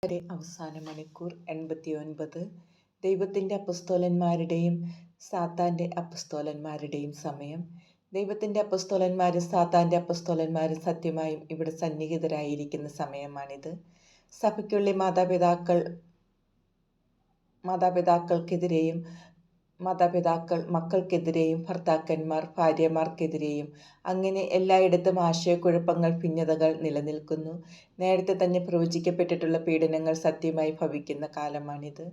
വരെ അവസാന മണിക്കൂർ 89. ദൈവത്തിൻ്റെ അപ്പസ്തോലന്മാരുടെയും സാത്താൻ്റെ അപ്പസ്തോലന്മാരുടെയും സമയം. ദൈവത്തിൻ്റെ അപ്പസ്തോലന്മാരും സാത്താൻ്റെ അപ്പസ്തോലന്മാരും സത്യമായും ഇവിടെ സന്നിഹിതരായിരിക്കുന്ന സമയമാണിത്. സഭയ്ക്കുള്ളിൽ മാതാപിതാക്കൾ മക്കൾക്കെതിരെയും ഭർത്താക്കന്മാർ ഭാര്യമാർക്കെതിരെയും അങ്ങനെ എല്ലായിടത്തും ആശയക്കുഴപ്പങ്ങൾ, ഭിന്നതകൾ നിലനിൽക്കുന്നു. നേരത്തെ തന്നെ പ്രവചിക്കപ്പെട്ടിട്ടുള്ള പീഡനങ്ങൾ സത്യമായി ഭവിക്കുന്ന കാലമാണിത്.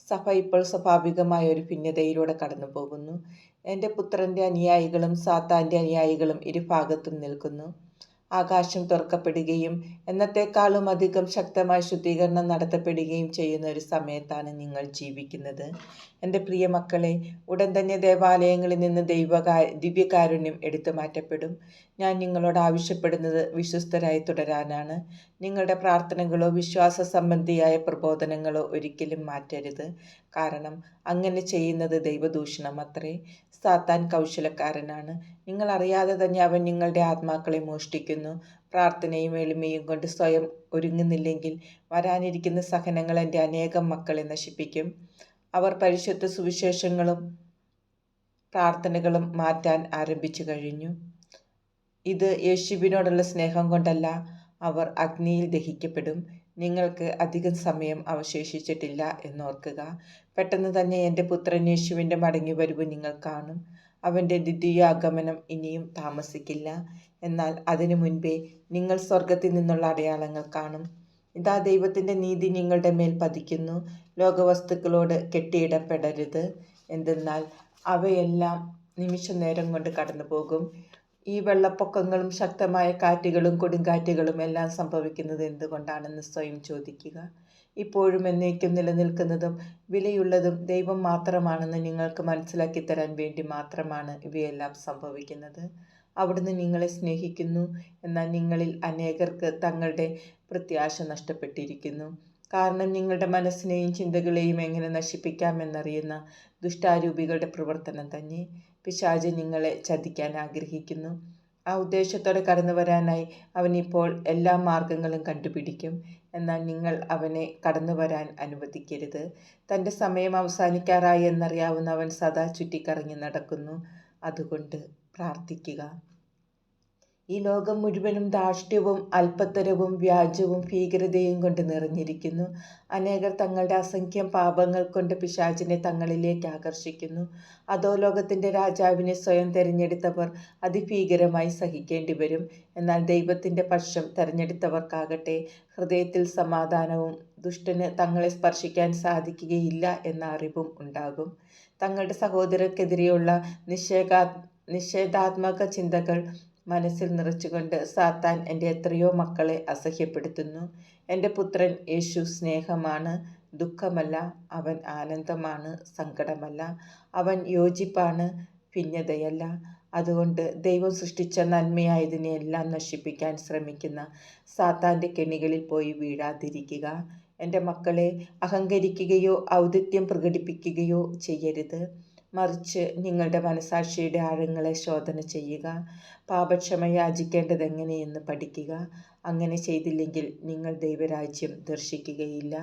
സഭ ഇപ്പോൾ സ്വാഭാവികമായ ഒരു ഭിന്നതയിലൂടെ കടന്നു പോകുന്നു. എൻ്റെ പുത്രൻ്റെ അനുയായികളും സാത്താൻ്റെ അനുയായികളും ഇരുഭാഗത്തും നിൽക്കുന്നു. ആകാശം തുറക്കപ്പെടുകയും എന്നത്തെക്കാളും അധികം ശക്തമായ ശുദ്ധീകരണം നടത്തപ്പെടുകയും ചെയ്യുന്ന ഒരു സമയത്താണ് നിങ്ങൾ ജീവിക്കുന്നത്. എൻ്റെ പ്രിയ മക്കളെ, ഉടൻ തന്നെ ദേവാലയങ്ങളിൽ നിന്ന് ദിവ്യകാരുണ്യം എടുത്തു മാറ്റപ്പെടും. ഞാൻ നിങ്ങളോട് ആവശ്യപ്പെടുന്നത് വിശ്വസ്തരായി തുടരാനാണ്. നിങ്ങളുടെ പ്രാർത്ഥനകളോ വിശ്വാസ സംബന്ധിയായ പ്രബോധനങ്ങളോ ഒരിക്കലും മാറ്റരുത്. കാരണം അങ്ങനെ ചെയ്യുന്നത് ദൈവദൂഷണമത്രേ. സാത്താൻ കൗശലക്കാരനാണ്. നിങ്ങൾ അറിയാതെ തന്നെ അവൻ നിങ്ങളുടെ ആത്മാക്കളെ മോഷ്ടിക്കുന്നു. പ്രാർത്ഥനയും എളിമയും കൊണ്ട് സ്വയം ഒരുങ്ങുന്നില്ലെങ്കിൽ വരാനിരിക്കുന്ന സഹനങ്ങൾ എൻ്റെ അനേകം മക്കളെ നശിപ്പിക്കും. അവർ പരിശുദ്ധ സുവിശേഷങ്ങളും പ്രാർത്ഥനകളും മാറ്റാൻ ആരംഭിച്ചു കഴിഞ്ഞു. ഇത് യേശുവിനോടുള്ള സ്നേഹം കൊണ്ടല്ല. അവർ അഗ്നിയിൽ ദഹിക്കപ്പെടും. നിങ്ങൾക്ക് അധികം സമയം അവശേഷിച്ചിട്ടില്ല എന്നോർക്കുക. പെട്ടെന്ന് തന്നെ എൻ്റെ പുത്രൻ യേശുവിൻ്റെ മടങ്ങിവരവ് നിങ്ങൾ കാണും. അവൻ്റെ ദ്വിതീയാഗമനം ഇനിയും താമസിക്കില്ല. എന്നാൽ അതിനു മുൻപേ നിങ്ങൾ സ്വർഗത്തിൽ നിന്നുള്ള അടയാളങ്ങൾ കാണും. ഇതാ, ദൈവത്തിൻ്റെ നീതി നിങ്ങളുടെ മേൽ പതിക്കുന്നു. ലോകവസ്തുക്കളോട് കെട്ടിയിടപ്പെടരുത്. എന്തെന്നാൽ അവയെല്ലാം നിമിഷ നേരം കൊണ്ട് കടന്നു പോകും. ഈ വെള്ളപ്പൊക്കങ്ങളും ശക്തമായ കാറ്റുകളും കൊടുങ്കാറ്റുകളും എല്ലാം സംഭവിക്കുന്നത് എന്തുകൊണ്ടാണെന്ന് സ്വയം ചോദിക്കുക. ഇപ്പോഴും എന്നേക്കും നിലനിൽക്കുന്നതും വിലയുള്ളതും ദൈവം മാത്രമാണെന്ന് നിങ്ങൾക്ക് മനസ്സിലാക്കി തരാൻ വേണ്ടി മാത്രമാണ് ഇവയെല്ലാം സംഭവിക്കുന്നത്. അവിടുന്ന് നിങ്ങളെ സ്നേഹിക്കുന്നു. എന്നാൽ നിങ്ങളിൽ അനേകർക്ക് തങ്ങളുടെ പ്രത്യാശ നഷ്ടപ്പെട്ടിരിക്കുന്നു. കാരണം നിങ്ങളുടെ മനസ്സിനെയും ചിന്തകളെയും എങ്ങനെ നശിപ്പിക്കാമെന്നറിയുന്ന ദുഷ്ടാരൂപികളുടെ പ്രവർത്തനം തന്നെ. പിശാച് നിങ്ങളെ ചതിക്കാൻ ആഗ്രഹിക്കുന്നു. ആ ഉദ്ദേശത്തോടെ കടന്നു വരാനായി അവൻ ഇപ്പോൾ എല്ലാ മാർഗങ്ങളും കണ്ടുപിടിക്കും. എന്നാൽ നിങ്ങൾ അവനെ കടന്നു വരാൻ അനുവദിക്കരുത്. തൻ്റെ സമയം അവസാനിക്കാറായി എന്നറിയാവുന്ന അവൻ സദാ ചുറ്റിക്കറങ്ങി നടക്കുന്നു. അതുകൊണ്ട് പ്രാർത്ഥിക്കുക. ഈ ലോകം മുഴുവനും ധാർഷ്ട്യവും അല്പത്തരവും വ്യാജവും ഭീകരതയും കൊണ്ട് നിറഞ്ഞിരിക്കുന്നു. അനേകർ തങ്ങളുടെ അസംഖ്യം പാപങ്ങൾ കൊണ്ട് പിശാചിനെ തങ്ങളിലേക്ക് ആകർഷിക്കുന്നു. അധോലോകത്തിൻ്റെ രാജാവിനെ സ്വയം തിരഞ്ഞെടുത്തവർ അതിഭീകരമായി സഹിക്കേണ്ടി വരും. എന്നാൽ ദൈവത്തിൻ്റെ പക്ഷം തിരഞ്ഞെടുത്തവർക്കാകട്ടെ ഹൃദയത്തിൽ സമാധാനവും ദുഷ്ടന് തങ്ങളെ സ്പർശിക്കാൻ സാധിക്കുകയില്ല എന്ന അറിവും ഉണ്ടാകും. തങ്ങളുടെ സഹോദരർക്കെതിരെയുള്ള നിഷേധാത്മക ചിന്തകൾ മനസ്സിൽ നിറച്ചുകൊണ്ട് സാത്താൻ എൻ്റെ എത്രയോ മക്കളെ അസഹ്യപ്പെടുത്തുന്നു. എൻ്റെ പുത്രൻ യേശു സ്നേഹമാണ്, ദുഃഖമല്ല. അവൻ ആനന്ദമാണ്, സങ്കടമല്ല. അവൻ യോജിപ്പാണ്, ഭിന്നതയല്ല. അതുകൊണ്ട് ദൈവം സൃഷ്ടിച്ച നന്മയായതിനെയെല്ലാം നശിപ്പിക്കാൻ ശ്രമിക്കുന്ന സാത്താൻ്റെ കെണികളിൽ പോയി വീഴാതിരിക്കുക. എൻ്റെ മക്കളെ, അഹങ്കരിക്കുകയോ ഔദിത്യം പ്രകടിപ്പിക്കുകയോ ചെയ്യരുത്. മറിച്ച് നിങ്ങളുടെ മനസാക്ഷിയുടെ ആഴങ്ങളെ ശോധന ചെയ്യുക. പാപക്ഷമ യാചിക്കേണ്ടത് എങ്ങനെയെന്ന് പഠിക്കുക. അങ്ങനെ ചെയ്തില്ലെങ്കിൽ നിങ്ങൾ ദൈവരാജ്യം ദർശിക്കുകയില്ല.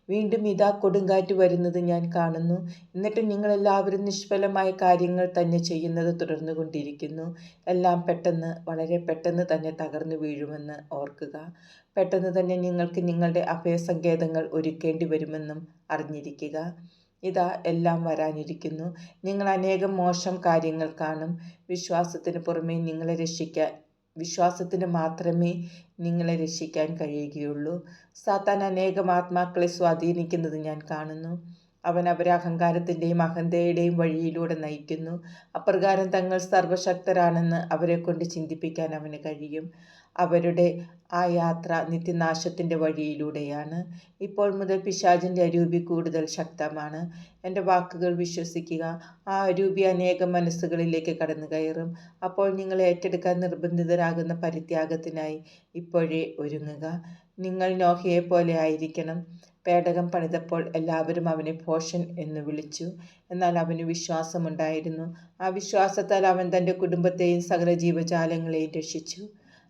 വീണ്ടും ഇതാ, കൊടുങ്കാറ്റ് വരുന്നത് ഞാൻ കാണുന്നു. എന്നിട്ടും നിങ്ങളെല്ലാവരും നിഷ്ഫലമായ കാര്യങ്ങൾ തന്നെ ചെയ്യുന്നത് തുടർന്നു കൊണ്ടിരിക്കുന്നു. എല്ലാം പെട്ടെന്ന്, വളരെ പെട്ടെന്ന് തന്നെ തകർന്നു വീഴുമെന്ന് ഓർക്കുക. പെട്ടെന്ന് തന്നെ നിങ്ങൾക്ക് നിങ്ങളുടെ അഭയസങ്കേതങ്ങൾ ഒരുക്കേണ്ടി വരുമെന്നും അറിഞ്ഞിരിക്കുക. ഇതാ, എല്ലാം വരാനിരിക്കുന്നു. നിങ്ങൾ അനേകം മോശം കാര്യങ്ങൾ കാണും. വിശ്വാസത്തിന് മാത്രമേ നിങ്ങളെ രക്ഷിക്കാൻ കഴിയുകയുള്ളൂ. സാത്താൻ അനേകം ആത്മാക്കളെ സ്വാധീനിക്കുന്നത് ഞാൻ കാണുന്നു. അവൻ അവരെ അഹങ്കാരത്തിൻ്റെയും അഹന്തയുടെയും വഴിയിലൂടെ നയിക്കുന്നു. അപ്രകാരം തങ്ങൾ സർവശക്തരാണെന്ന് അവരെക്കൊണ്ട് ചിന്തിപ്പിക്കാൻ അവന് കഴിയും. അവരുടെ ആ യാത്ര നിത്യനാശത്തിൻ്റെ വഴിയിലൂടെയാണ്. ഇപ്പോൾ മുതൽ പിശാചിൻ്റെ അരൂപി കൂടുതൽ ശക്തമാണ്. എൻ്റെ വാക്കുകൾ വിശ്വസിക്കുക. ആ അരൂപി അനേകം മനസ്സുകളിലേക്ക് കടന്നു കയറും. അപ്പോൾ നിങ്ങൾ ഏറ്റെടുക്കാൻ നിർബന്ധിതരാകുന്ന പരിത്യാഗത്തിനായി ഇപ്പോഴേ ഒരുങ്ങുക. നിങ്ങൾ നോഹയെപ്പോലെ ആയിരിക്കണം. പേടകം പണിതപ്പോൾ എല്ലാവരും അവനെ ഭോഷൻ എന്ന് വിളിച്ചു. എന്നാൽ അവന് വിശ്വാസമുണ്ടായിരുന്നു. ആ വിശ്വാസത്താൽ അവൻ തൻ്റെ കുടുംബത്തെയും സകല ജീവജാലങ്ങളെയും രക്ഷിച്ചു.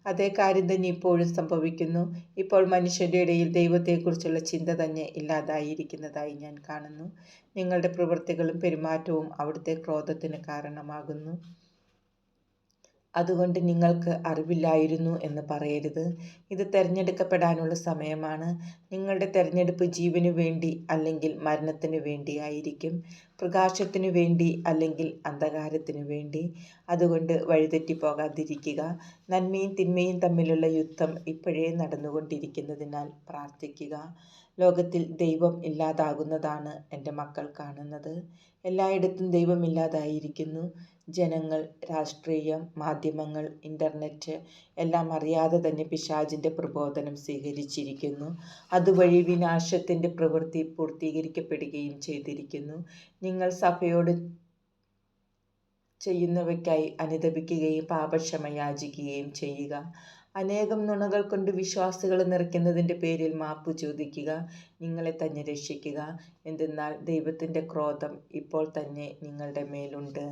അതേ കാര്യം തന്നെ ഇപ്പോഴും സംഭവിക്കുന്നു. ഇപ്പോൾ മനുഷ്യരുടെ ഇടയിൽ ദൈവത്തെക്കുറിച്ചുള്ള ചിന്ത തന്നെ ഇല്ലാതായിരിക്കുന്നതായി ഞാൻ കാണുന്നു. നിങ്ങളുടെ പ്രവൃത്തികളും പെരുമാറ്റവും അവിടുത്തെ ക്രോധത്തിന് കാരണമാകുന്നു. അതുകൊണ്ട് നിങ്ങൾക്ക് അറിവില്ലായിരുന്നു എന്ന് പറയരുത്. ഇത് തിരഞ്ഞെടുക്കപ്പെടാനുള്ള സമയമാണ്. നിങ്ങളുടെ തിരഞ്ഞെടുപ്പ് ജീവനു വേണ്ടി അല്ലെങ്കിൽ മരണത്തിനു വേണ്ടിയായിരിക്കും, പ്രകാശത്തിനു വേണ്ടി അല്ലെങ്കിൽ അന്ധകാരത്തിനു വേണ്ടി. അതുകൊണ്ട് വഴിതെറ്റിപ്പോകാതിരിക്കുക. നന്മയും തിന്മയും തമ്മിലുള്ള യുദ്ധം ഇപ്പോഴേ നടന്നുകൊണ്ടിരിക്കുന്നതിനാൽ പ്രാർത്ഥിക്കുക. ലോകത്തിൽ ദൈവം ഇല്ലാതാകുന്നതാണ് എൻ്റെ മക്കൾ കാണുന്നത്. എല്ലായിടത്തും ദൈവം ഇല്ലാതായിരിക്കുന്നു. ജനങ്ങൾ, രാഷ്ട്രീയം, മാധ്യമങ്ങൾ, ഇൻ്റർനെറ്റ് എല്ലാം അറിയാതെ തന്നെ പിശാചിൻ്റെ പ്രബോധനം സ്വീകരിച്ചിരിക്കുന്നു. അതുവഴി വിനാശത്തിൻ്റെ പ്രവൃത്തി പൂർത്തീകരിക്കപ്പെടുകയും ചെയ്തിരിക്കുന്നു. നിങ്ങൾ സഭയോട് ചെയ്യുന്നവയ്ക്കായി അനുതപിക്കുകയും പാപക്ഷമ യാചിക്കുകയും ചെയ്യുക. അനേകം നുണകൾ കൊണ്ട് വിശ്വാസികളെ നിറയ്ക്കുന്നതിൻ്റെ പേരിൽ മാപ്പ് ചോദിക്കുക. നിങ്ങളെ തന്നെ രക്ഷിക്കുക. എന്തെന്നാൽ ദൈവത്തിൻ്റെ ക്രോധം ഇപ്പോൾ തന്നെ നിങ്ങളുടെ മേലുണ്ട്.